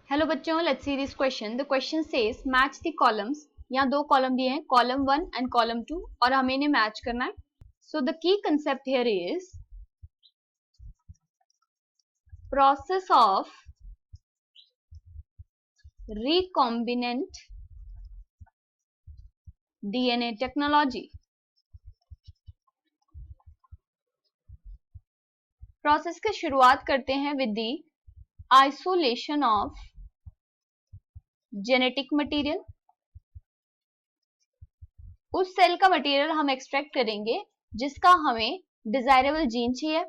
Hello बच्चों, let's see this question. The question says match the columns. यहाँ दो column दिए हैं, कॉलम 1 एंड कॉलम 2, और हमें इन्हें मैच करना है। So the key concept here is process of recombinant DNA technology. Process की शुरुआत करते हैं with the isolation of genetic material. उस सेल का मटेरियल हम एक्सट्रैक्ट करेंगे जिसका हमें डिजायरेबल जीन चाहिए।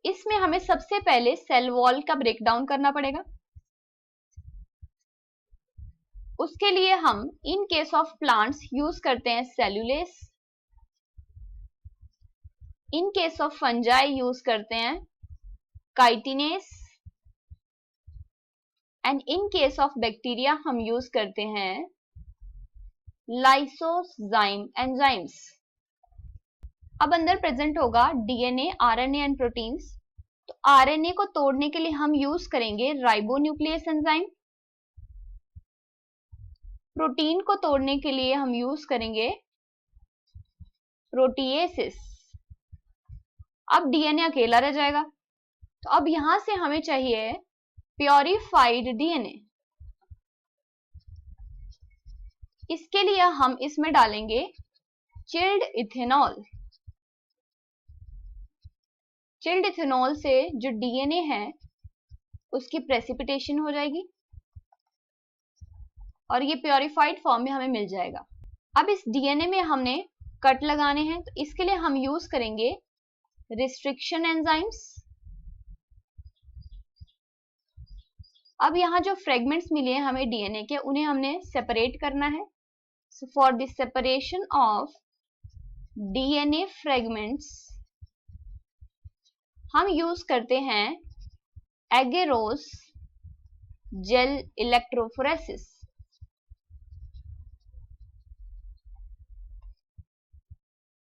इसमें हमें सबसे पहले सेल वॉल का ब्रेकडाउन करना पड़ेगा। उसके लिए हम in case of plants use करते हैं cellulase, in case of fungi use करते हैं chitinase, and in case of bacteria हम यूज करते हैं लाइसोजाइम एंजाइम्स। अब अंदर प्रेजेंट होगा डीएनए, आरएनए एंड प्रोटीन्स। तो आरएनए को तोड़ने के लिए हम यूज करेंगे राइबोन्यूक्लियस एंजाइम, प्रोटीन को तोड़ने के लिए हम यूज करेंगे प्रोटीएसिस। अब डीएनए अकेला रह जाएगा। तो अब यहां से हमें चाहिए प्योरिफाइड डीएनए। इसके लिए हम इसमें डालेंगे चिल्ड इथेनॉल। चिल्ड इथेनॉल से जो डीएनए है उसकी प्रेसिपिटेशन हो जाएगी और ये प्योरिफाइड फॉर्म में हमें मिल जाएगा। अब इस डीएनए में हमने कट लगाने हैं, तो इसके लिए हम यूज करेंगे रिस्ट्रिक्शन एंजाइम्स। अब यहां जो फ्रेगमेंट्स मिले हैं हमें डीएनए के, उन्हें हमने सेपरेट करना है। So for the separation of DNA fragments हम यूज करते हैं एगेरोस जेल इलेक्ट्रोफोरेसिस।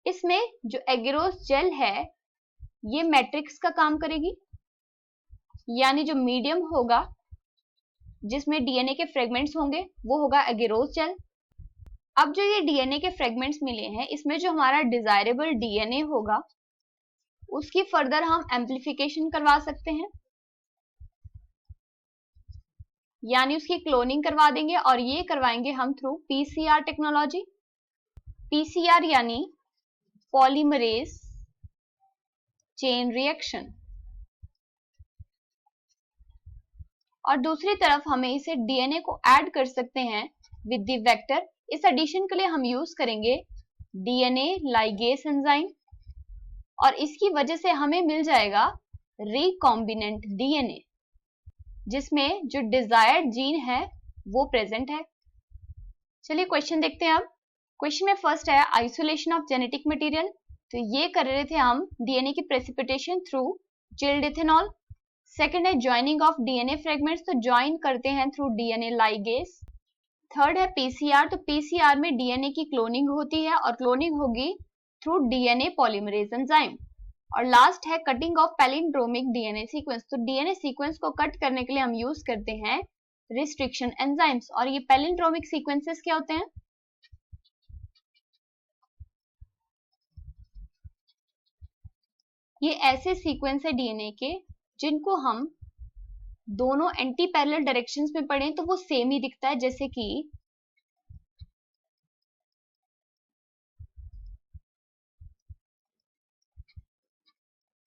इसमें जो एगेरोस जेल है ये मैट्रिक्स का काम करेगी, यानी जो मीडियम होगा जिसमें डीएनए के फ्रेगमेंट्स होंगे वो होगा एगेरोस जेल। अब जो ये डीएनए के फ्रेगमेंट्स मिले हैं इसमें जो हमारा डिजायरेबल डीएनए होगा उसकी फर्दर हम एम्प्लीफिकेशन करवा सकते हैं, यानी उसकी क्लोनिंग करवा देंगे, और ये करवाएंगे हम थ्रू पीसीआर टेक्नोलॉजी। पीसीआर यानी पॉलीमरेज चेन रिएक्शन। और दूसरी तरफ हमें इसे डीएनए को ऐड कर सकते हैं विद द वेक्टर। इस एडिशन के लिए हम यूज करेंगे डीएनए लाइगेस एंजाइम, और इसकी वजह से हमें मिल जाएगा रिकॉम्बिनेंट डीएनए जिसमें जो डिजायर्ड जीन है वो प्रेजेंट है। चलिए क्वेश्चन देखते हैं। अब क्वेश्चन में फर्स्ट है आइसोलेशन ऑफ जेनेटिक मटेरियल। तो ये कर रहे थे हम डीएनए की precipitation through chilled ethanol. Second है ज्वाइनिंग ऑफ डीएनए फ्रेगमेंट्स, तो ज्वाइन करते हैं थ्रू डीएनए लाइगेस। थर्ड है पीसीआर, तो पीसीआर में डीएनए की क्लोनिंग होती है और क्लोनिंग होगी थ्रू डीएनए पॉलीमरेज एंजाइम। और लास्ट है cutting of palindromic DNA sequence, तो डीएनए सीक्वेंस को कट करने के लिए हम यूज करते हैं रिस्ट्रिक्शन एंजाइम्स। और ये पैलिंड्रोमिक सीक्वेंसेस क्या होते हैं? ये ऐसे सीक्वेंस है डीएनए के जिनको हम दोनों एंटी पैरेलल डायरेक्शंस में पढ़ें तो वो सेम ही दिखता है, जैसे कि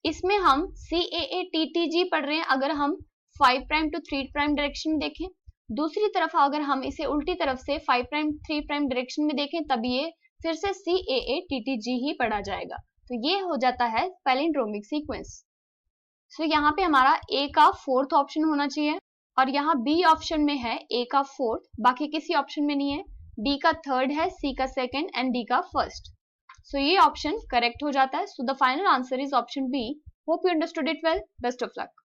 इसमें हम CAATTG पढ़ रहे हैं अगर हम 5' to 3' डायरेक्शन में देखें। दूसरी तरफ अगर हम इसे उल्टी तरफ से 5' 3' डायरेक्शन में देखें तब ये फिर से CAATTG ही पढ़ा जाएगा। तो ये हो जाता है पैलिंड्रोमिक सीक्वेंस। सो यहाँ पे हमारा A का 4th ऑप्शन होना चाहिए, और यहाँ B ऑप्शन में है A का 4th, बाकी किसी ऑप्शन में नहीं है। D का 3rd है, C का 2nd एंड D का 1st। सो ये ऑप्शन करेक्ट हो जाता है। So the final answer is option B। Hope you understood it well. Best of luck.